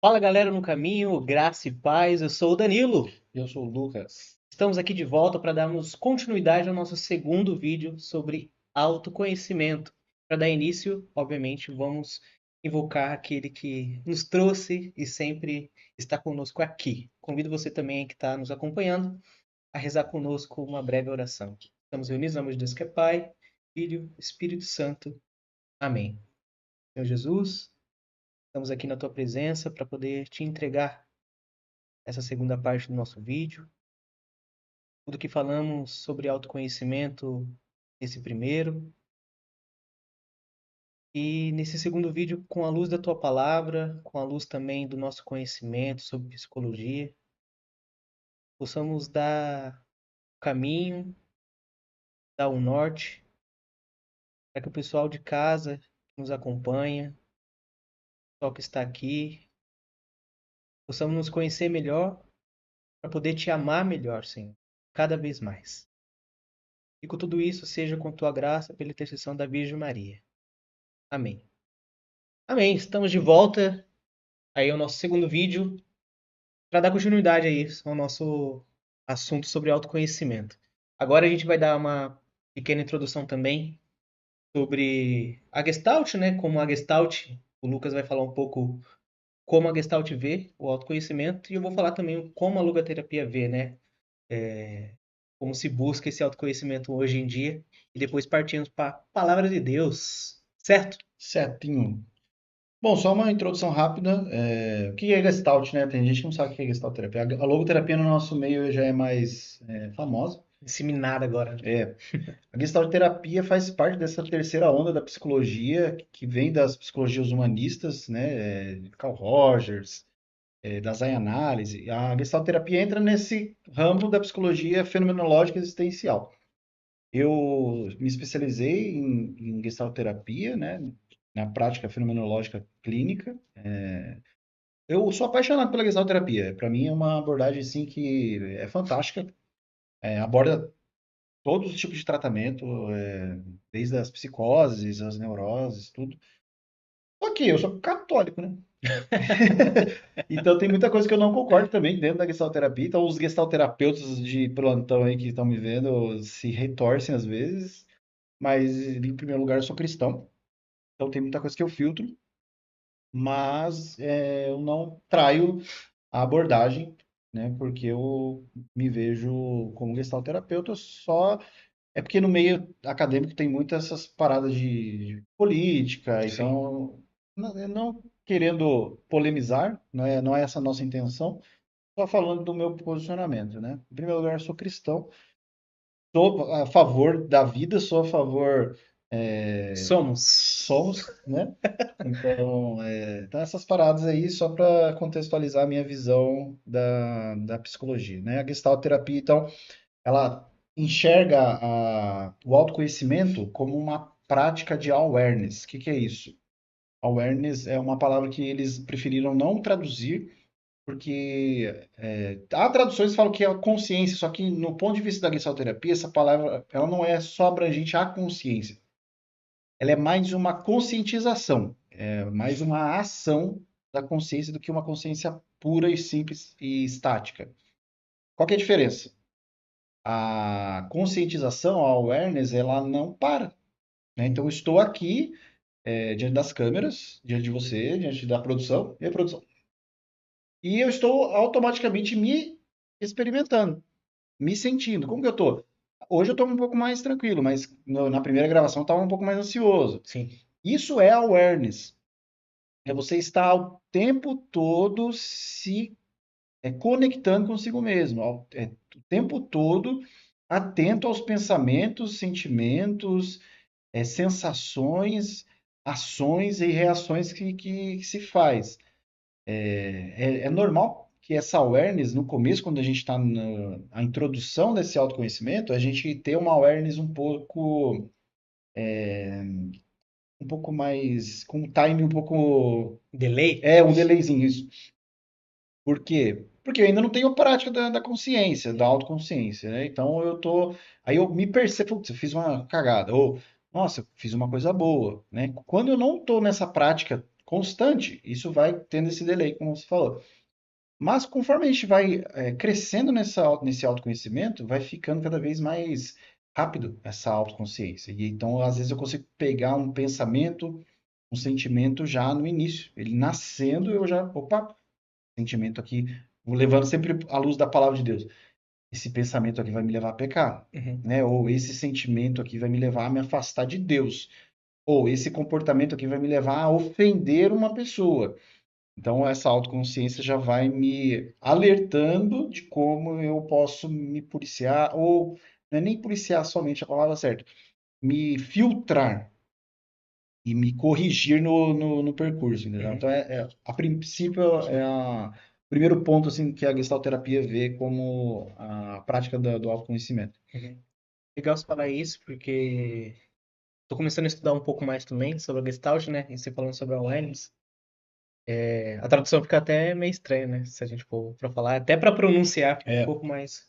Fala galera no caminho, graça e paz, eu sou o Danilo. Eu sou o Lucas. Estamos aqui de volta para darmos continuidade ao nosso segundo vídeo sobre autoconhecimento. Para dar início, obviamente, vamos invocar aquele que nos trouxe e sempre está conosco aqui. Convido você também que está nos acompanhando a rezar conosco uma breve oração. Estamos reunidos no nome de Deus que é Pai, Filho, Espírito Santo. Amém. Senhor Jesus, estamos aqui na tua presença para poder te entregar essa segunda parte do nosso vídeo. Tudo que falamos sobre autoconhecimento nesse primeiro. E nesse segundo vídeo, com a luz da tua palavra, com a luz também do nosso conhecimento sobre psicologia, possamos dar o caminho, dar o norte, para que o pessoal de casa que nos acompanha, o pessoal que está aqui, possamos nos conhecer melhor, para poder te amar melhor, Senhor, cada vez mais. E com tudo isso, seja com tua graça, pela intercessão da Virgem Maria. Amém. Amém. Estamos de volta aí ao nosso segundo vídeo para dar continuidade aí ao nosso assunto sobre autoconhecimento. Agora a gente vai dar uma pequena introdução também sobre a Gestalt, né? Como a Gestalt, o Lucas vai falar um pouco como a Gestalt vê o autoconhecimento e eu vou falar também como a logoterapia vê, né? Como se busca esse autoconhecimento hoje em dia e depois partimos para a palavra de Deus, certo? Certinho. Bom, só uma introdução rápida. O que é Gestalt, né? Tem gente que não sabe o que é Gestalt terapia. A logoterapia no nosso meio já é mais famosa. Disseminado agora. É, a Gestalt terapia faz parte dessa terceira onda da psicologia, que vem das psicologias humanistas, né? Carl Rogers, da Zay-análise. A Gestalt terapia entra nesse ramo da psicologia fenomenológica existencial. Eu me especializei em Gestalt terapia, né? Na prática fenomenológica clínica. Eu sou apaixonado pela Gestalt terapia. Para mim é uma abordagem assim que é fantástica. Aborda todos os tipos de tratamento, desde as psicoses, as neuroses, tudo. Ok, eu sou católico, né? Então tem muita coisa que eu não concordo também dentro da Gestalt terapia. Então os Gestalt terapeutas de plantão aí que estão me vendo se retorcem às vezes. Mas em primeiro lugar eu sou cristão. Então tem muita coisa que eu filtro, mas eu não traio a abordagem, né? Porque eu me vejo como gestalterapeuta só. É porque no meio acadêmico tem muitas essas paradas de política, Sim. então, não querendo polemizar, não é essa a nossa intenção, só falando do meu posicionamento, né? Em primeiro lugar, eu sou cristão, sou a favor da vida, sou a favor. Somos. Somos, né? Então essas paradas aí só para contextualizar a minha visão da psicologia, né? A Gestalt terapia, então, ela enxerga o autoconhecimento como uma prática de awareness. O que que é isso? Awareness é uma palavra que eles preferiram não traduzir, porque há traduções que falam que é a consciência, só que no ponto de vista da Gestalt terapia, essa palavra ela não é só abrangente à consciência. Ela é mais uma conscientização, é mais uma ação da consciência do que uma consciência pura e simples e estática. Qual que é a diferença? A conscientização, a awareness, ela não para, né? Então, eu estou aqui diante das câmeras, diante de você, diante da produção, e a produção. E eu estou automaticamente me experimentando, me sentindo. Como que eu estou? Hoje eu estou um pouco mais tranquilo, mas na primeira gravação eu estava um pouco mais ansioso. Sim. Isso é awareness. É você estar o tempo todo se conectando consigo mesmo, o tempo todo atento aos pensamentos, sentimentos, sensações, ações e reações que se faz. É normal que essa awareness, no começo, quando a gente está na introdução desse autoconhecimento, a gente ter uma awareness um pouco mais, com um time um pouco, Delay? um delayzinho, isso. Por quê? Porque eu ainda não tenho prática da consciência, da autoconsciência, né? Então eu tô. Aí eu me percebo, putz, eu fiz uma cagada, ou nossa, eu fiz uma coisa boa, né? Quando eu não tô nessa prática constante, isso vai tendo esse delay, como você falou. Mas conforme a gente vai crescendo nesse autoconhecimento, vai ficando cada vez mais rápido essa autoconsciência. E então, às vezes, eu consigo pegar um pensamento, um sentimento já no início. Ele nascendo, eu já, opa, sentimento aqui, vou levando sempre à luz da palavra de Deus. Esse pensamento aqui vai me levar a pecar, Uhum, né? Ou esse sentimento aqui vai me levar a me afastar de Deus. Ou esse comportamento aqui vai me levar a ofender uma pessoa. Então, essa autoconsciência já vai me alertando de como eu posso me policiar, ou não é nem policiar somente a palavra certa, me filtrar e me corrigir no percurso, entendeu? uhum, Então, a princípio, o primeiro ponto assim, que a gestalterapia vê como a prática do autoconhecimento. uhum. Legal você falar isso, porque tô começando a estudar um pouco mais também sobre a Gestalt, né? E você falando sobre a Wellness. A tradução fica até meio estranha, né? Se a gente for pra falar, até pra pronunciar fica um É, pouco mais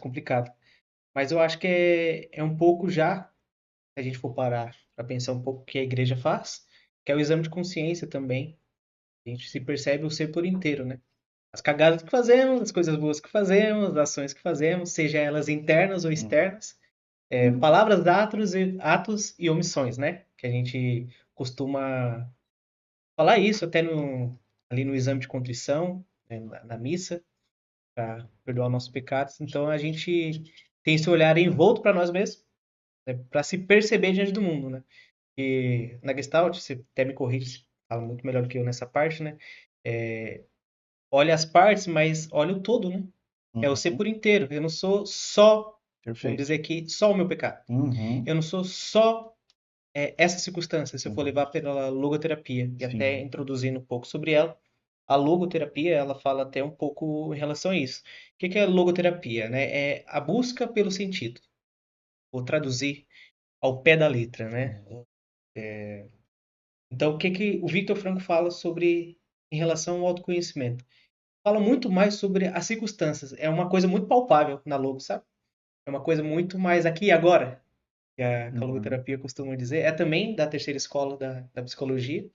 complicado. Mas eu acho que é um pouco já, se a gente for parar pra pensar um pouco o que a igreja faz, que é o exame de consciência também. A gente se percebe o ser por inteiro, né? As cagadas que fazemos, as coisas boas que fazemos, as ações que fazemos, seja elas internas ou uhum, externas, palavras, atos e omissões, né? Que a gente costuma falar isso até ali no exame de contrição, né, na missa, para perdoar nossos pecados. Então a gente tem esse olhar envolto para nós mesmos, né, para se perceber diante do mundo, né? E na Gestalt, você até me corrige, você fala muito melhor do que eu nessa parte, né? É, olha as partes, mas olha o todo, né? É o ser uhum, por inteiro. Eu não sou só, vamos perfeito. dizer aqui, só o meu pecado. Uhum, Eu não sou só essa circunstância, se eu for uhum, levar pela logoterapia e até sim, introduzindo um pouco sobre ela, a logoterapia, ela fala até um pouco em relação a isso. O que que é logoterapia, né? É a busca pelo sentido. Vou traduzir ao pé da letra, né? Então, o que que o Victor Franco fala sobre em relação ao autoconhecimento? Fala muito mais sobre as circunstâncias. É uma coisa muito palpável na logo, sabe? É uma coisa muito mais aqui e agora, que a uhum, logoterapia costuma dizer. É também da terceira escola da psicologia.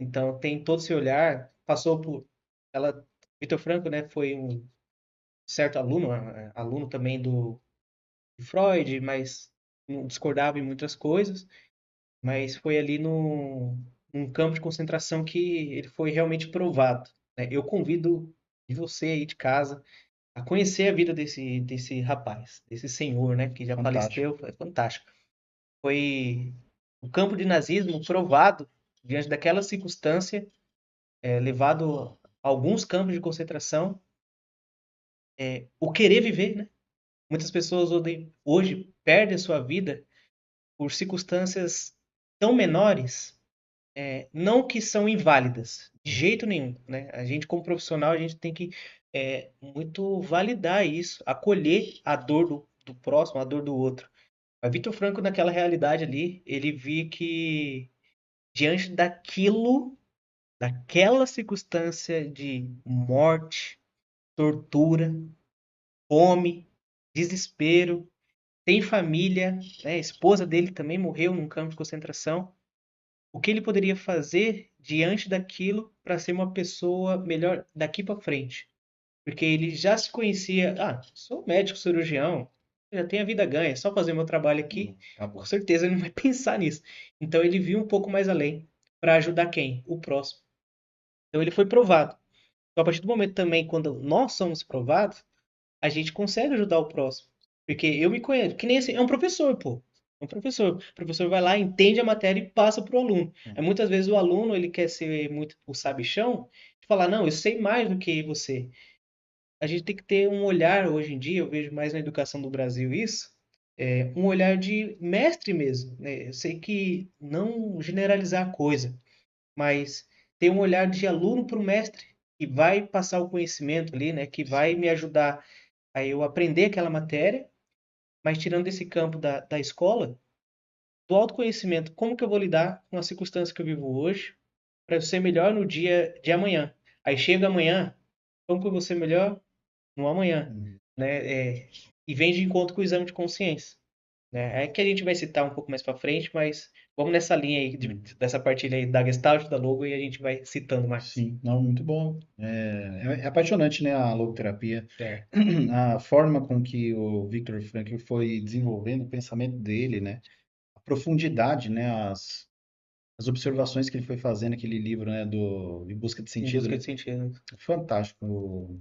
Então, tem todo esse olhar. Passou por. Ela, Victor Franco, né, foi um certo aluno, aluno também de Freud, mas não discordava em muitas coisas. Mas foi ali num campo de concentração que ele foi realmente provado, né? Eu convido você aí de casa a conhecer a vida desse rapaz, desse senhor, né, que já fantástico. faleceu, foi fantástico. Foi o campo de nazismo provado diante daquela circunstância, levado a alguns campos de concentração, o querer viver, né? Muitas pessoas hoje perdem a sua vida por circunstâncias tão menores, não que são inválidas, de jeito nenhum, né? A gente, como profissional, a gente tem que muito validar isso, acolher a dor do próximo, a dor do outro. Mas Vitor Franco, naquela realidade ali, ele via que diante daquela circunstância de morte, tortura, fome, desespero, tem família, né? A esposa dele também morreu num campo de concentração. O que ele poderia fazer diante daquilo para ser uma pessoa melhor daqui para frente? Porque ele já se conhecia, sou médico cirurgião, já tenho a vida ganha, é só fazer meu trabalho aqui, com Acabou. certeza ele não vai pensar nisso. Então ele viu um pouco mais além para ajudar quem? O próximo. Então ele foi provado. Então, a partir do momento também, quando nós somos provados, a gente consegue ajudar o próximo. Porque eu me conheço, que nem assim, é um professor, pô. É um professor. O professor vai lá, entende a matéria e passa para o aluno. Aí, muitas vezes o aluno ele quer ser muito o sabichão, e falar, não, eu sei mais do que você. A gente tem que ter um olhar, hoje em dia, eu vejo mais na educação do Brasil isso, um olhar de mestre mesmo, né? Eu sei que não generalizar a coisa, mas ter um olhar de aluno para o mestre, que vai passar o conhecimento ali, né? Que vai me ajudar a eu aprender aquela matéria, mas tirando desse campo da escola, do autoconhecimento, como que eu vou lidar com as circunstâncias que eu vivo hoje, para eu ser melhor no dia de amanhã. Aí chega amanhã, como que eu vou ser melhor no amanhã, Uhum. né? E vem de encontro com o exame de consciência, né? É que a gente vai citar um pouco mais para frente, mas Vamos nessa linha aí, dessa partilha aí da Gestalt, da logo, e a gente vai citando mais. Sim, não, muito bom. É apaixonante, né, a logoterapia. É, A forma com que o Viktor Frankl foi desenvolvendo o pensamento dele, né? A profundidade, né? As observações que ele foi fazendo naquele livro, né? Em Busca de em Sentido, busca né? de sentido. Fantástico.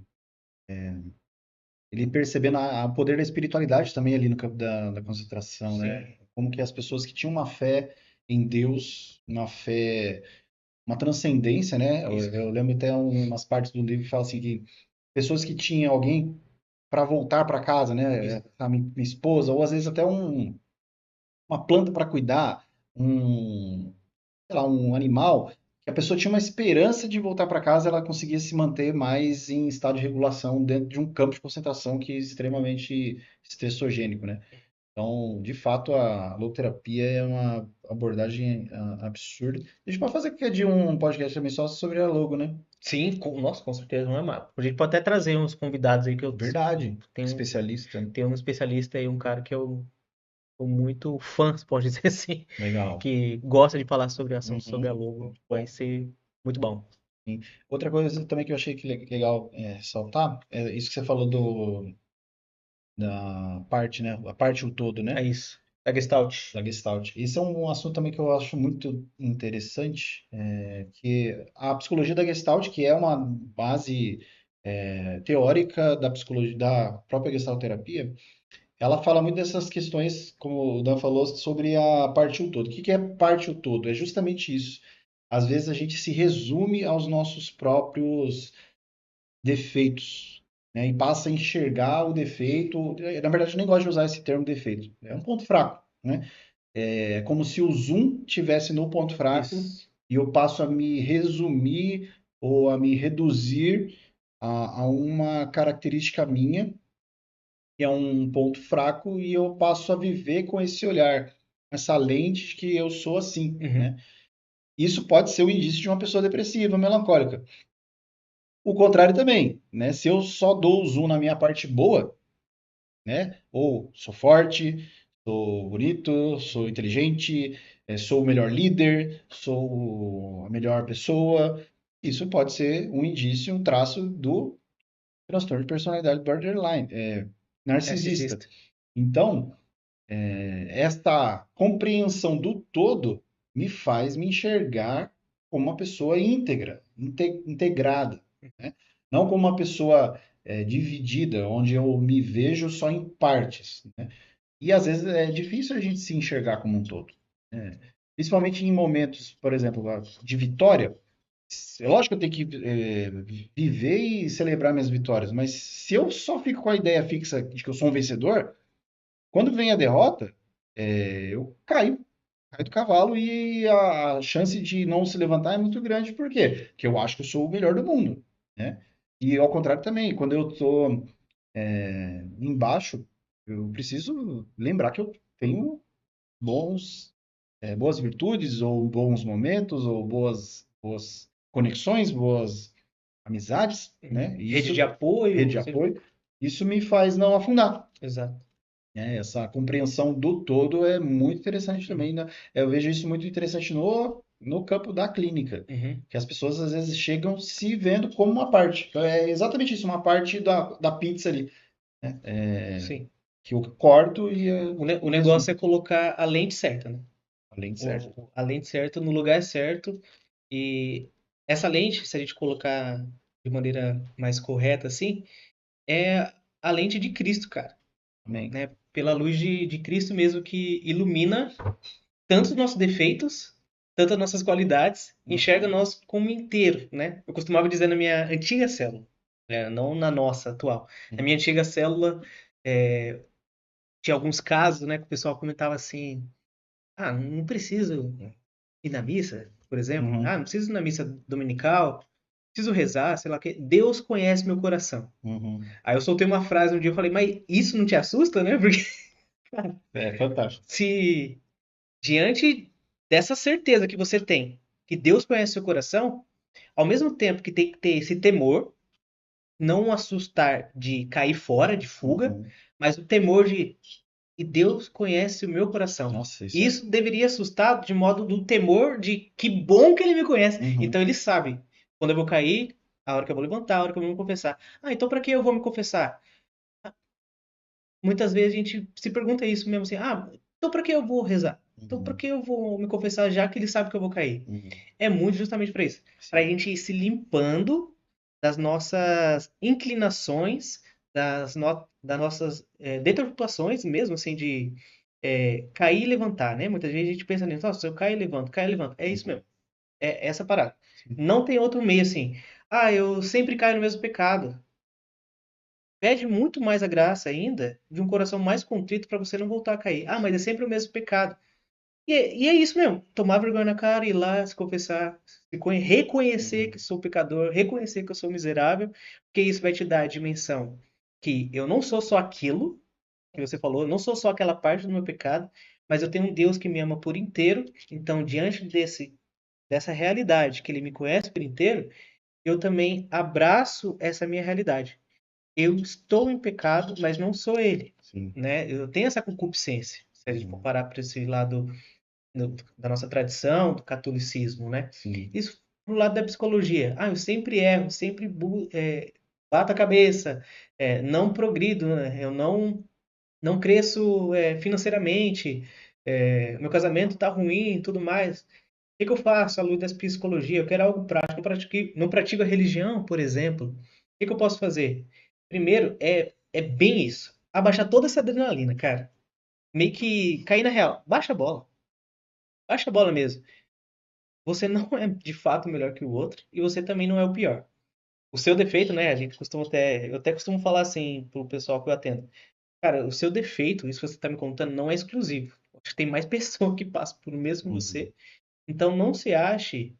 Ele percebendo o poder da espiritualidade também ali no campo da concentração, né? Sim, Como que as pessoas que tinham uma fé em Deus, uma fé, uma transcendência, né? Eu, isso, eu lembro até umas partes do livro que fala assim que pessoas que tinham alguém para voltar para casa, isso. né? A minha esposa, ou às vezes até uma planta para cuidar, sei lá, um animal, que a pessoa tinha uma esperança de voltar para casa, ela conseguia se manter mais em estado de regulação dentro de um campo de concentração que é extremamente estressogênico, né? Então, de fato, a logoterapia é uma abordagem absurda. A gente pode fazer qualquer dia um podcast também só sobre a logo, né? Sim, nossa, com certeza não é mal. A gente pode até trazer uns convidados aí que eu Verdade. tenho, Especialista, né? tenho um especialista aí, um cara que eu sou muito fã, se pode dizer assim, Legal. que gosta de falar sobre assuntos sobre a Uhum. logo. Muito Vai bom. ser muito bom. Sim. Outra coisa também que eu achei que legal ressaltar é isso que você falou da parte, né? A parte o todo, É né? isso. A Gestalt. Da Gestalt. Esse é um assunto também que eu acho muito interessante, que a psicologia da Gestalt, que é uma base teórica da psicologia, da própria Gestalt terapia, ela fala muito dessas questões, como o Dan falou, sobre a parte o todo. O que que é parte o todo? É justamente isso. Às vezes a gente se resume aos nossos próprios defeitos, né? E passa a enxergar o defeito. Na verdade, eu nem gosto de usar esse termo defeito. É um ponto fraco, né? É como se o zoom tivesse no ponto fraco Isso. e eu passo a me resumir ou a me reduzir a uma característica minha, que é um ponto fraco, e eu passo a viver com esse olhar, essa lente de que eu sou assim, Uhum. né? Isso pode ser o indício de uma pessoa depressiva, melancólica. O contrário também, né? Se eu só dou zoom na minha parte boa, né? Ou sou forte, sou bonito, sou inteligente, sou o melhor líder, sou a melhor pessoa. Isso pode ser um indício, um traço do transtorno de personalidade borderline, narcisista. Narcisista. Então, esta compreensão do todo me faz me enxergar como uma pessoa íntegra, integrada, né? Não como uma pessoa dividida, onde eu me vejo só em partes, né? E às vezes é difícil a gente se enxergar como um todo, né? Principalmente em momentos, por exemplo, de vitória. É lógico que eu tenho que viver e celebrar minhas vitórias, mas se eu só fico com a ideia fixa de que eu sou um vencedor, quando vem a derrota, eu caio do cavalo e a chance de não se levantar é muito grande. Por quê? Porque eu acho que eu sou o melhor do mundo, né? E ao contrário também, quando eu tô embaixo, eu preciso lembrar que eu tenho boas virtudes, ou bons momentos, ou boas conexões, boas amizades, Uhum. né? E Rede de isso, rede apoio. de apoio, isso me faz não afundar. Exato. Essa compreensão do todo é muito interessante Uhum. também, né? Eu vejo isso muito interessante no campo da clínica, Uhum. que as pessoas às vezes chegam se vendo como uma parte. Então, é exatamente isso, uma parte da pizza ali, né? Sim. Que eu corto e O negócio resumo, é colocar a lente certa, né? além de certo. A lente certa no lugar certo. E essa lente, se a gente colocar de maneira mais correta assim, é a lente de Cristo, cara, Amém. né? Pela luz de Cristo mesmo que ilumina tanto os nossos defeitos, tanto as nossas qualidades, enxerga Uhum, nós como inteiro, né? Eu costumava dizer na minha antiga célula, não na nossa atual. Na minha uhum, antiga célula, é, tinha alguns casos, né, que o pessoal comentava assim: ah, não preciso ir na missa, por exemplo. Ah, uhum, não preciso ir na missa dominical, preciso rezar, sei lá o quê. Deus conhece meu coração. uhum. Aí eu soltei uma frase um dia, eu falei, mas isso não te assusta, né? Porque É fantástico. se diante dessa certeza que você tem, que Deus conhece seu coração, ao mesmo tempo que tem que ter esse temor, não assustar de cair fora, de fuga, Uhum, mas o temor de, E Deus conhece o meu coração. Nossa, isso é. Isso deveria assustar de modo do temor de que bom que ele me conhece. Uhum, Então ele sabe quando eu vou cair, a hora que eu vou levantar, a hora que eu vou me confessar. Ah, então para que eu vou me confessar? Muitas vezes a gente se pergunta isso mesmo assim: ah, então para que eu vou rezar? Então para uhum, que eu vou me confessar já que ele sabe que eu vou cair? uhum. É muito justamente para isso, para a Sim. gente ir se limpando das nossas inclinações, das nossas deturpações mesmo, assim, de cair e levantar, né? Muitas vezes a gente pensa nisso, nossa, eu caio e levanto, caio e levanto. É isso Uhum, mesmo, é essa parada. sim. Não tem outro meio assim. Ah, eu sempre caio no mesmo pecado. Pede muito mais a graça ainda de um coração mais contrito para você não voltar a cair. Ah, mas é sempre o mesmo pecado. E é isso mesmo. Tomar vergonha na cara, ir lá, se confessar, reconhecer que Uhum, sou pecador, reconhecer que eu sou miserável, porque isso vai te dar a dimensão que eu não sou só aquilo que você falou, eu não sou só aquela parte do meu pecado, mas eu tenho um Deus que me ama por inteiro. Então, diante dessa realidade, que ele me conhece por inteiro, eu também abraço essa minha realidade. Eu estou em pecado, mas não sou ele, sim. né? Eu tenho essa concupiscência, se a gente for Uhum, parar para esse lado da nossa tradição, do catolicismo, né? sim. Isso pro lado da psicologia. Ah, eu sempre erro, sempre bato a cabeça, não progrido, né? Eu não cresço financeiramente, meu casamento tá ruim e tudo mais. O que que eu faço à luz da psicologia? Eu quero algo prático. Eu não pratico a religião, por exemplo. O que que eu posso fazer? Primeiro, é bem isso. Abaixar toda essa adrenalina, cara. Meio que cair na real. Baixa a bola. Baixa a bola mesmo. Você não é de fato melhor que o outro e você também não é o pior. O seu defeito, né? A gente costuma eu até costumo falar assim pro pessoal que eu atendo. Cara, o seu defeito, isso que você tá me contando, não é exclusivo. Acho que tem mais pessoas que passam por o mesmo que Uhum, você. Então não se ache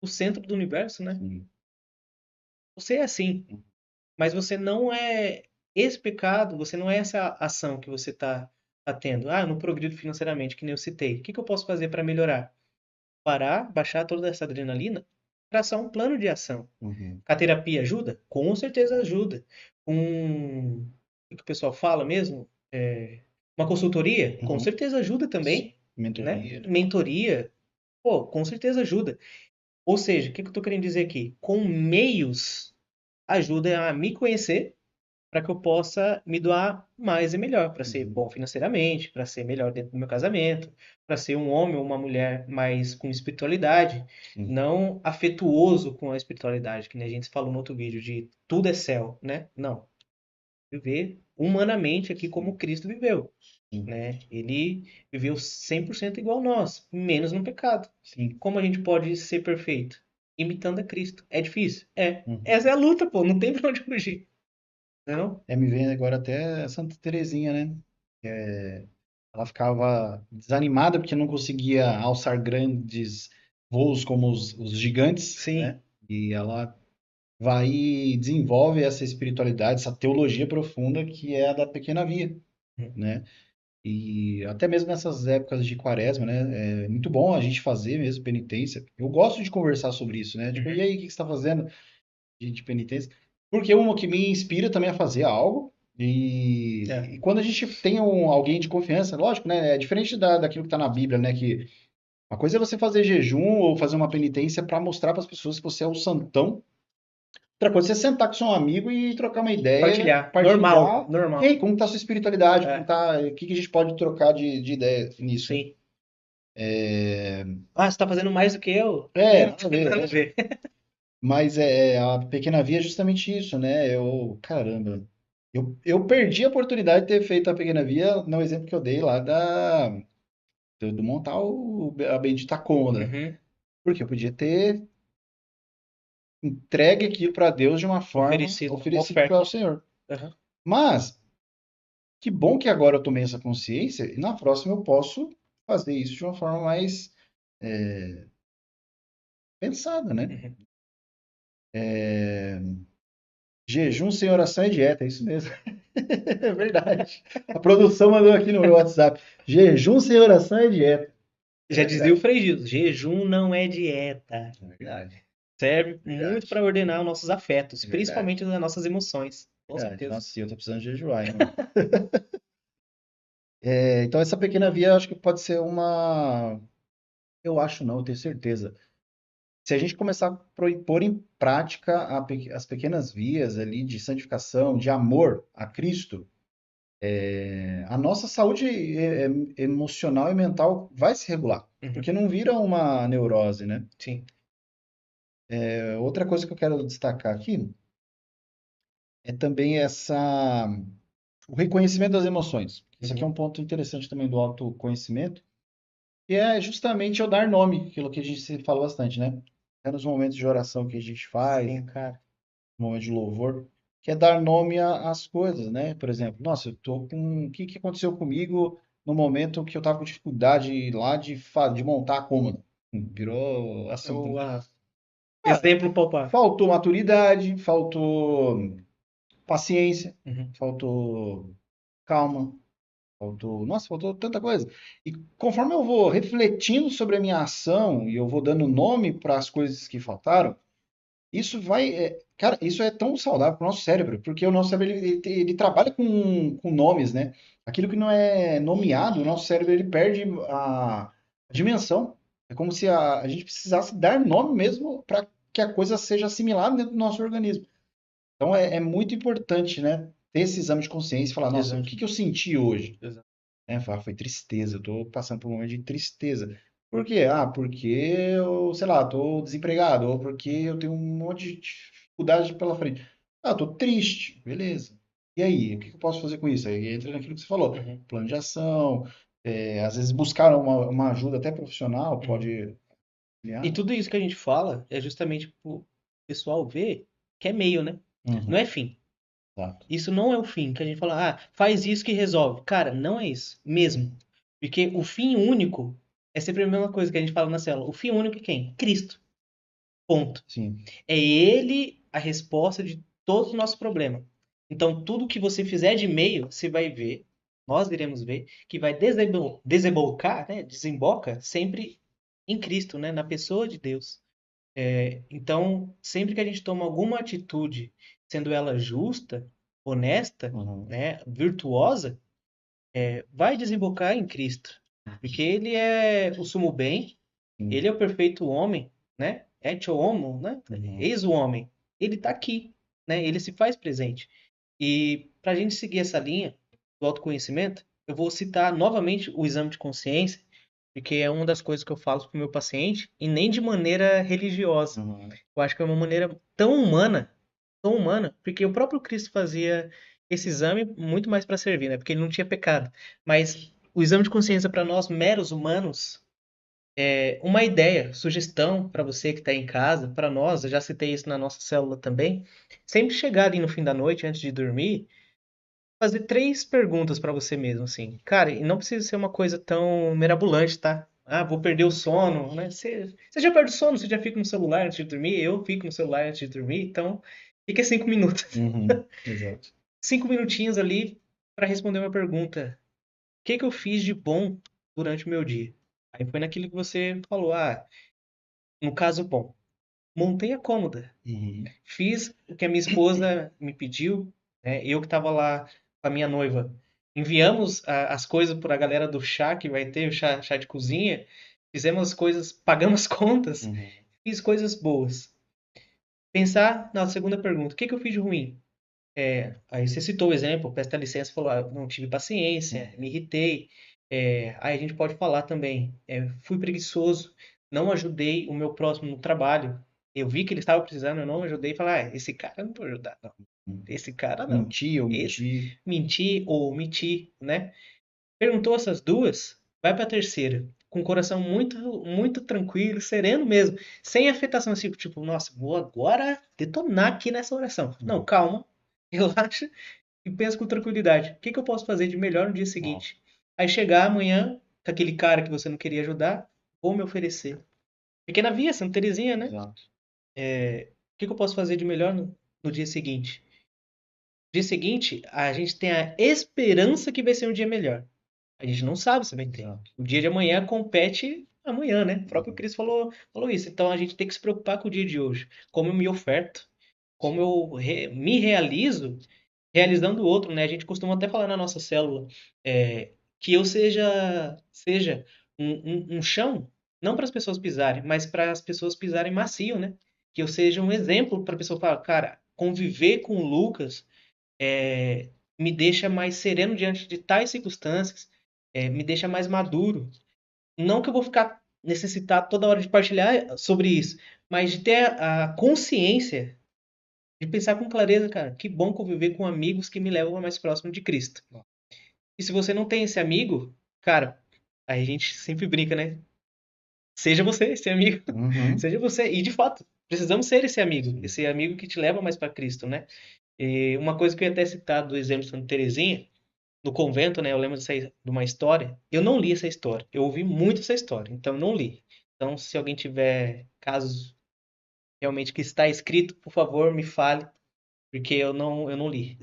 o centro do universo, né? sim. Você é assim, mas você não é esse pecado, você não é essa ação que você tá tendo. Ah, eu não progrido financeiramente, que nem eu citei. O que que eu posso fazer para melhorar? Parar, baixar toda essa adrenalina, traçar um plano de ação. Uhum, A terapia ajuda? Com certeza ajuda. O que o pessoal fala mesmo? Uma consultoria? Com uhum. certeza ajuda Sim. também, né? Mentoria, né? Mentoria? Pô, com certeza ajuda. Ou seja, o que eu estou querendo dizer aqui? Com meios, ajuda a me conhecer para que eu possa me doar mais e melhor, para ser Uhum, bom financeiramente, para ser melhor dentro do meu casamento, para ser um homem ou uma mulher mais com espiritualidade, sim. não afetuoso com a espiritualidade, que nem a gente falou no outro vídeo de tudo é céu, né? Não, viver humanamente aqui como Sim. Cristo viveu, Sim. né? Ele viveu 100% igual nós, menos no pecado. Sim. Como a gente pode ser perfeito? Imitando a Cristo. É difícil? É. Uhum. Essa é a luta, pô, não tem pra onde fugir, não? É, me vem agora até Santa Teresinha, né? É, ela ficava desanimada porque não conseguia alçar grandes voos como os gigantes, né? Sim. E ela vai e desenvolve essa espiritualidade, essa teologia profunda que é a da pequena via, né? E até mesmo nessas épocas de quaresma, né? É muito bom a gente fazer mesmo penitência. Eu gosto de conversar sobre isso, né? Tipo, e Uhum. aí, o que você está fazendo de penitência? Porque uma que me inspira também a fazer algo. É. E quando a gente tem alguém de confiança, lógico, né? É diferente daquilo que está na Bíblia, né? Que uma coisa é você fazer jejum ou fazer uma penitência para mostrar para as pessoas que você é o santão. Outra coisa é você sentar com seu amigo e trocar uma ideia, Compartilhar. Normal, partilhar. E normal. aí, como está a sua espiritualidade? Como É, tá, o que que a gente pode trocar de ideia nisso? sim. Ah, você tá fazendo mais do que eu? Não Nada a tem ver, nada a né? ver. Mas a pequena via é justamente isso, né? Caramba, eu perdi a oportunidade de ter feito a pequena via no exemplo que eu dei lá do montar a bendita cômoda. Uhum. Porque eu podia ter entregue aquilo para Deus de uma forma Oferecido uma oferecido para o oferta. Senhor. Uhum. Mas que bom que agora eu tomei essa consciência e na próxima eu posso fazer isso de uma forma mais pensada, né? Uhum. Jejum sem oração é dieta, é isso mesmo. É verdade. A produção mandou aqui no meu WhatsApp. Jejum sem oração é dieta. Já É dizia o verdade. Frei Gildo, jejum não é dieta. É verdade. Serve muito Verdade. para ordenar os nossos afetos, É verdade. principalmente as nossas emoções. Com Verdade. certeza. Nossa, eu tô precisando jejuar, hein, mano? Então, essa pequena via acho que pode ser uma. Eu acho não, eu tenho certeza. Se a gente começar a pôr em prática as pequenas vias ali de santificação, de amor a Cristo, a nossa saúde emocional e mental vai se regular, Uhum, porque não vira uma neurose, né? sim. Outra coisa que eu quero destacar aqui é também o reconhecimento das emoções. Isso aqui é Uhum, um ponto interessante também do autoconhecimento, que é justamente eu dar nome, aquilo que a gente se fala bastante, né? É nos momentos de oração que a gente faz, sim, cara. no momento de louvor, que é dar nome às coisas, né? Por exemplo, nossa, eu tô com. O que que aconteceu comigo no momento que eu tava com dificuldade lá de montar a cômoda? Virou assunto, Eu, né? Ah, exemplo palpável. faltou maturidade, faltou paciência, Uhum, faltou calma, faltou tanta coisa. E conforme eu vou refletindo sobre a minha ação e eu vou dando nome para as coisas que faltaram, cara, isso é tão saudável para o nosso cérebro, porque o nosso cérebro ele trabalha com nomes, né? Aquilo que não é nomeado, o nosso cérebro ele perde a dimensão. É como se a gente precisasse dar nome mesmo para que a coisa seja assimilada dentro do nosso organismo. Então é muito importante, né? Ter esse exame de consciência e falar, nossa, o exato, que que eu senti hoje? exato. Né? Falar, foi tristeza, eu tô passando por um momento de tristeza. Por quê? Ah, porque eu, sei lá, tô desempregado, ou porque eu tenho um monte de dificuldade pela frente. Ah, tô triste, beleza. E aí, o que que eu posso fazer com isso? Aí entra naquilo que você falou, Uhum, plano de ação, às vezes buscar uma ajuda até profissional, uhum. pode E auxiliar. tudo isso que a gente fala é justamente para o pessoal ver que é meio, né? Não Uhum, é fim. exato. Isso não é o fim, que a gente fala, ah, faz isso que resolve. Cara, não é isso, mesmo. Porque o fim único é sempre a mesma coisa que a gente fala na célula. O fim único é quem? Cristo. Ponto. Sim. É Ele a resposta de todos os nossos problemas. Então, tudo que você fizer de meio, você vai ver, nós iremos ver, que vai desembocar, né? Desemboca sempre em Cristo, né? Na pessoa de Deus. Então, sempre que a gente toma alguma atitude, sendo ela justa, honesta, Uhum. né, virtuosa, vai desembocar em Cristo. Porque ele é o sumo bem, Sim. ele é o perfeito homem, né? Et homo, né? Uhum. Eis o homem. Ele está aqui, né? Ele se faz presente. E para a gente seguir essa linha do autoconhecimento, eu vou citar novamente o exame de consciência, porque é uma das coisas que eu falo para o meu paciente, e nem de maneira religiosa. Uhum. Eu acho que é uma maneira tão humana, porque o próprio Cristo fazia esse exame muito mais para servir, né? Porque ele não tinha pecado. Mas o exame de consciência para nós meros humanos uma ideia, sugestão para você que está em casa, para nós, eu já citei isso na nossa célula também, sempre chegar ali no fim da noite, antes de dormir, fazer três perguntas para você mesmo, assim. Cara, e não precisa ser uma coisa tão mirabolante, tá? Ah, vou perder o sono, né? Você já perde o sono, você já fica no celular antes de dormir, eu fico no celular antes de dormir, então fica 5 minutos. Uhum. Exato. 5 minutinhos ali para responder uma pergunta. O que que eu fiz de bom durante o meu dia? Aí foi naquilo que você falou, no caso, bom. Montei a cômoda. Uhum. Fiz o que a minha esposa me pediu, né? Eu que estava lá com a minha noiva. Enviamos as coisas para a galera do chá, que vai ter o chá de cozinha. Fizemos as coisas, pagamos as contas. Uhum. Fiz coisas boas. Pensar na segunda pergunta: o que que eu fiz de ruim? Aí você citou o exemplo, peça licença, falou, não tive paciência, Uhum. me irritei. Aí a gente pode falar também, fui preguiçoso, não ajudei o meu próximo no trabalho. Eu vi que ele estava precisando, eu não ajudei. Falar, esse cara eu não vou ajudar, não. Esse cara não. Mentir, Esse, omitir. mentir ou omitir, né? Perguntou essas duas, vai para a terceira. Com o coração muito, muito tranquilo, sereno mesmo. Sem afetação, assim, tipo, nossa, vou agora detonar aqui nessa oração. Não, Uhum. calma, relaxa e pensa com tranquilidade. O que que eu posso fazer de melhor no dia Ó, seguinte? Aí chegar amanhã, com aquele cara que você não queria ajudar, vou me oferecer. Pequena Via, Santa Teresinha, né? exato. O que que eu posso fazer de melhor no dia seguinte? No dia seguinte, a gente tem a esperança que vai ser um dia melhor. A gente não sabe se vai ter. Exato. O dia de amanhã compete amanhã, né? O próprio Uhum. Cris falou isso. Então a gente tem que se preocupar com o dia de hoje. Como eu me oferto, como Sim. eu me realizo realizando o outro, né? A gente costuma até falar na nossa célula. que eu seja um chão, não para as pessoas pisarem, mas para as pessoas pisarem macio, né? Que eu seja um exemplo para a pessoa falar, cara, conviver com o Lucas me deixa mais sereno diante de tais circunstâncias, me deixa mais maduro. Não que eu vou ficar necessitado toda hora de partilhar sobre isso, mas de ter a consciência de pensar com clareza, cara, que bom conviver com amigos que me levam mais próximo de Cristo. E se você não tem esse amigo, cara, aí a gente sempre brinca, né? Seja você esse amigo. Uhum. Seja você. E de fato, precisamos ser Sim. esse amigo que te leva mais para Cristo, né? E uma coisa que eu ia até citar do exemplo de Santa Teresinha, no convento, né? Eu lembro de uma história. Eu não li essa história. Eu ouvi muito essa história, então eu não li. Então, se alguém tiver casos realmente que está escrito, por favor, me fale, porque eu não li.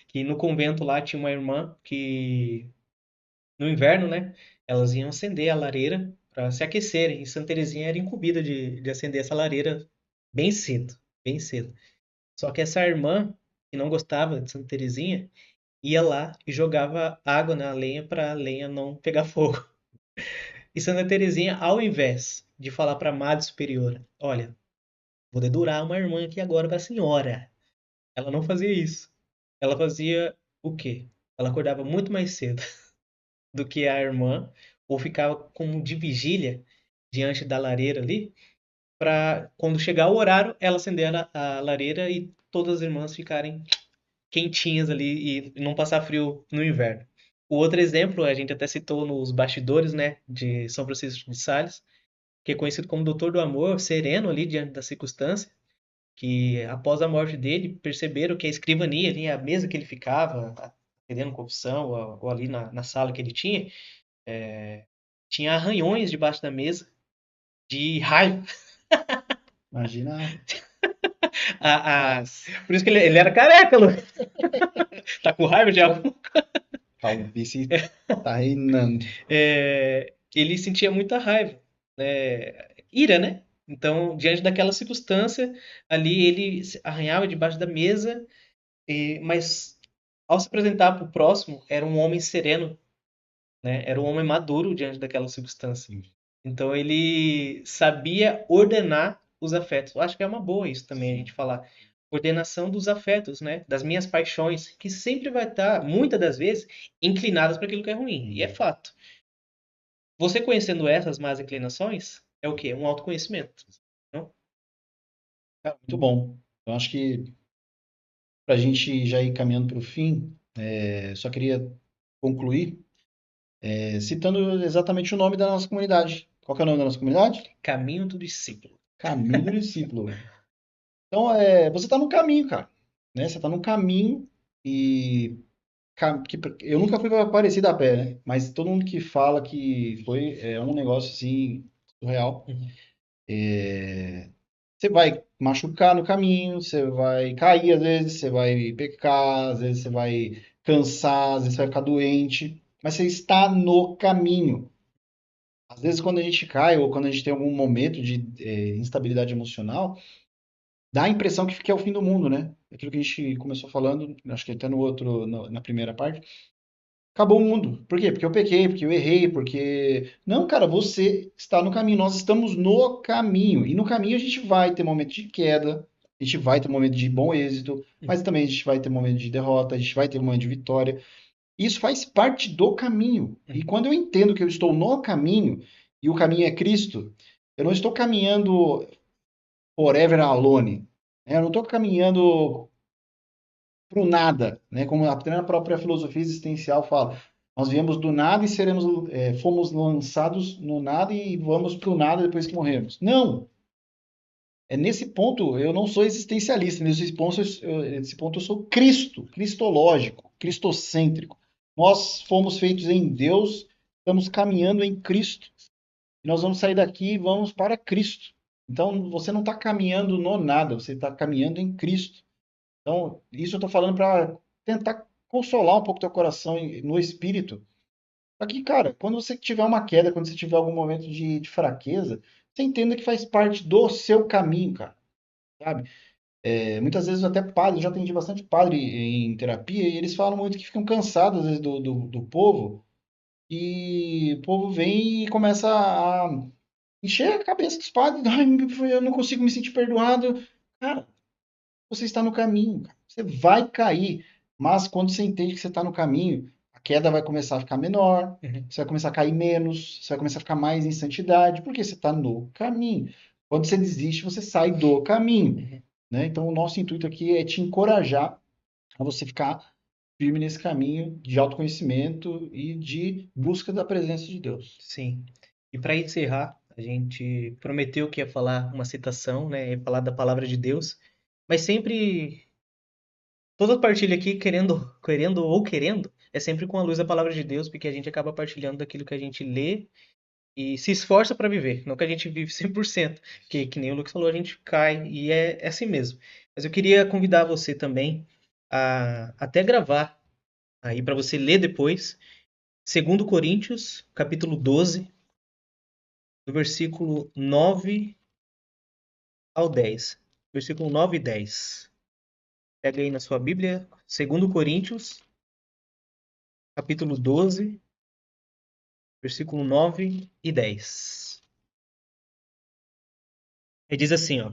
Que no convento lá tinha uma irmã que no inverno, né? Elas iam acender a lareira para se aquecerem. E Santa Teresinha era incumbida de acender essa lareira bem cedo, bem cedo. Só que essa irmã, que não gostava de Santa Teresinha, ia lá e jogava água na lenha para a lenha não pegar fogo. E Santa Teresinha, ao invés de falar para a Madre Superiora, olha, vou dedurar uma irmã aqui agora para a senhora. Ela não fazia isso. Ela fazia o quê? Ela acordava muito mais cedo do que a irmã, ou ficava como de vigília diante da lareira ali, para quando chegar o horário, ela acender a lareira e todas as irmãs ficarem quentinhas ali e não passar frio no inverno. O outro exemplo, a gente até citou nos bastidores, né, de São Francisco de Sales, que é conhecido como Doutor do Amor, sereno ali diante da circunstância, que após a morte dele perceberam que a escrivania ali, a mesa que ele ficava, atendendo confissão, ou ali na sala que ele tinha arranhões debaixo da mesa de raiva. Imagina A, a... as Por isso que ele era careca, Lu. Tá com raiva de algo? calvície tá reinando. Ele sentia muita raiva, né? Ira, né? Então, diante daquela circunstância, ali ele se arranhava debaixo da mesa, mas ao se apresentar para o próximo, era um homem sereno, né? Era um homem maduro diante daquela circunstância. Então ele sabia ordenar os afetos. Eu acho que é uma boa isso também a gente falar. Ordenação dos afetos, né? Das minhas paixões, que sempre vai estar, muitas das vezes, inclinadas para aquilo que é ruim. E é fato. Você conhecendo essas más inclinações, é o quê? Um autoconhecimento. Não? Cara, muito bom. Eu acho que para a gente já ir caminhando para o fim, só queria concluir citando exatamente o nome da nossa comunidade. Qual que é o nome da nossa comunidade? Caminho do discípulo. Caminho do Discípulo. Então, você está no caminho, cara. Né? Você está no caminho e eu nunca fui para Aparecida a pé, né? Mas todo mundo que fala que foi um negócio assim surreal. Uhum. Você vai machucar no caminho, você vai cair às vezes, você vai pecar, às vezes você vai cansar, às vezes você vai ficar doente, mas você está no caminho. Às vezes quando a gente cai ou quando a gente tem algum momento de instabilidade emocional, dá a impressão que é o fim do mundo, né? Aquilo que a gente começou falando, acho que até no outro, na primeira parte, acabou o mundo. Por quê? Porque eu pequei, porque eu errei, porque. Não, cara, você está no caminho. Nós estamos no caminho. E no caminho a gente vai ter momento de queda, a gente vai ter momento de bom êxito, mas também a gente vai ter momento de derrota, a gente vai ter momento de vitória. Isso faz parte do caminho. E Uhum. quando eu entendo que eu estou no caminho, e o caminho é Cristo, eu não estou caminhando forever alone. Né? Eu não estou caminhando para o nada, né? Como até a própria filosofia existencial fala. Nós viemos do nada e fomos lançados no nada e vamos para o nada depois que morremos. Não! Nesse ponto eu não sou existencialista, nesse ponto eu sou cristológico, cristocêntrico. Nós fomos feitos em Deus, estamos caminhando em Cristo. E nós vamos sair daqui e vamos para Cristo. Então você não está caminhando no nada, você está caminhando em Cristo. Então, isso eu estou falando para tentar consolar um pouco teu coração no espírito. Para que, cara, quando você tiver uma queda, quando você tiver algum momento de fraqueza, você entenda que faz parte do seu caminho, cara, sabe? Muitas vezes até padre, eu já atendi bastante padre em terapia, e eles falam muito que ficam cansados, às vezes, do povo, e o povo vem e começa a encher a cabeça dos padres. Ai, eu não consigo me sentir perdoado. Cara, você está no caminho, cara. Você vai cair, mas quando você entende que você está no caminho, a queda vai começar a ficar menor, Uhum. você vai começar a cair menos, você vai começar a ficar mais em santidade, porque você está no caminho. Quando você desiste, você sai do caminho, Uhum. né? Então, o nosso intuito aqui é te encorajar a você ficar firme nesse caminho de autoconhecimento e de busca da presença de Deus. Sim. E para encerrar, a gente prometeu que ia falar uma citação, né? Ia falar da palavra de Deus, mas sempre toda partilha aqui, querendo, é sempre com a luz da palavra de Deus, porque a gente acaba partilhando daquilo que a gente lê e se esforça para viver, não que a gente vive 100%, que nem o Lucas falou, a gente cai e é assim mesmo. Mas eu queria convidar você também a até gravar aí para você ler depois, 2 Coríntios, capítulo 12, do versículo 9 ao 10. Versículo 9 e 10. Pega aí na sua Bíblia, 2 Coríntios, capítulo 12, versículo 9 e 10. Ele diz assim, ó: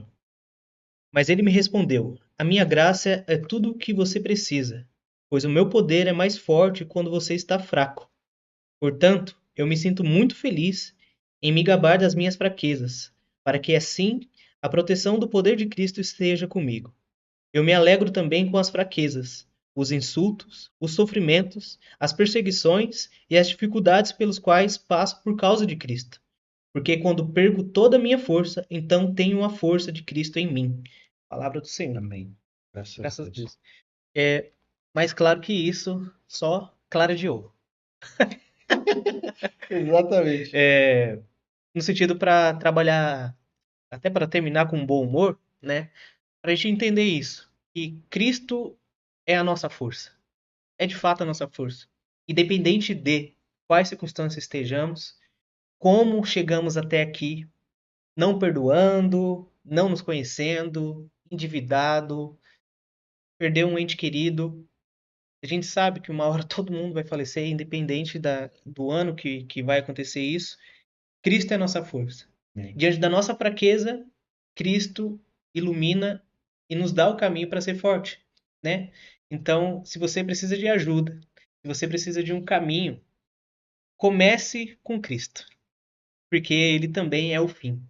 Mas ele me respondeu: A minha graça é tudo o que você precisa, pois o meu poder é mais forte quando você está fraco. Portanto, eu me sinto muito feliz em me gabar das minhas fraquezas, para que assim a proteção do poder de Cristo esteja comigo. Eu me alegro também com as fraquezas, os insultos, os sofrimentos, as perseguições e as dificuldades pelos quais passo por causa de Cristo. Porque quando perco toda a minha força, então tenho a força de Cristo em mim. Palavra do Senhor. Amém. Graças a Graças a Deus. Deus. É mais claro que isso, só clara de ouro. Exatamente. É, no sentido para trabalhar, até para terminar com um bom humor, né? Para a gente entender isso, que Cristo é a nossa força. É de fato a nossa força. Independente de quais circunstâncias estejamos, como chegamos até aqui, não perdoando, não nos conhecendo, endividado, perdeu um ente querido. A gente sabe que uma hora todo mundo vai falecer, independente do ano que vai acontecer isso. Cristo é a nossa força. Amém. Diante da nossa fraqueza, Cristo ilumina e nos dá o caminho para ser forte, né? Então, se você precisa de ajuda, se você precisa de um caminho, comece com Cristo, porque ele também é o fim,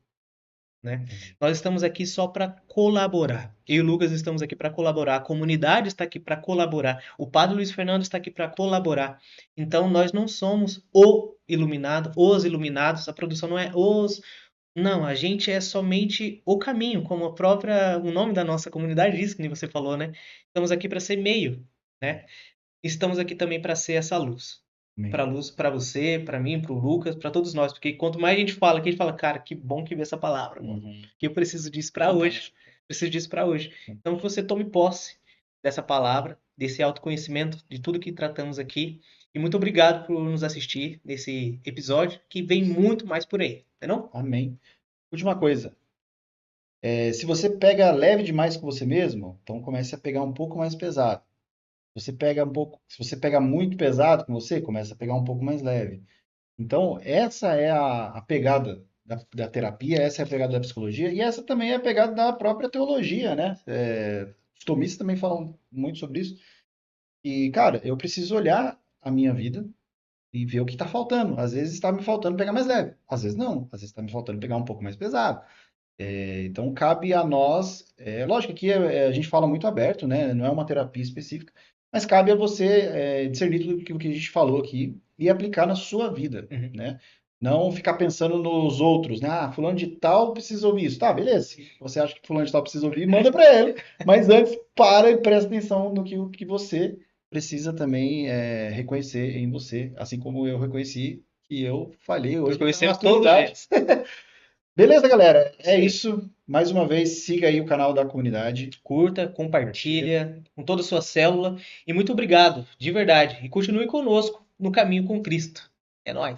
né? Nós estamos aqui só para colaborar. Eu e o Lucas estamos aqui para colaborar, a comunidade está aqui para colaborar, o Padre Luiz Fernando está aqui para colaborar. Então, nós não somos o iluminado, os iluminados, a produção não é os. Não, a gente é somente o caminho, como o nome da nossa comunidade diz, que nem você falou, né? Estamos aqui para ser meio, né? Estamos aqui também para ser essa luz. Para Amém. luz para você, para mim, para o Lucas, para todos nós, porque quanto mais a gente fala, que a gente fala, cara, que bom que veio essa palavra, mano. Uhum. Que eu preciso disso para hoje. Fantástico. Preciso disso para hoje. Então que você tome posse dessa palavra, desse autoconhecimento, de tudo que tratamos aqui. E muito obrigado por nos assistir nesse episódio, que vem muito mais por aí, não é? Amém. Última coisa. Se você pega leve demais com você mesmo, então comece a pegar um pouco mais pesado. Se você pega muito pesado com você, começa a pegar um pouco mais leve. Então, essa é a pegada da terapia, essa é a pegada da psicologia, e essa também é a pegada da própria teologia, né? Os tomistas também falam muito sobre isso. E, cara, eu preciso olhar a minha vida e ver o que está faltando. Às vezes está me faltando pegar mais leve, às vezes não, às vezes está me faltando pegar um pouco mais pesado. Então, cabe a nós, lógico que aqui a gente fala muito aberto, né? Não é uma terapia específica, mas cabe a você discernir tudo aquilo que a gente falou aqui e aplicar na sua vida, Uhum. né? Não ficar pensando nos outros, né? Ah, fulano de tal precisa ouvir isso. Tá, beleza. Se você acha que fulano de tal precisa ouvir, manda para ele. Mas antes, para e presta atenção no que você precisa também reconhecer em você, assim como eu reconheci que eu falhei Nos hoje na conhecemos todos os maturidade. dias. Beleza, galera? Isso É aí. isso. Mais uma vez, siga aí o canal da comunidade. Curta, Compartilha. compartilha com toda a sua célula. E muito obrigado, de verdade. E continue conosco no caminho com Cristo. É nóis.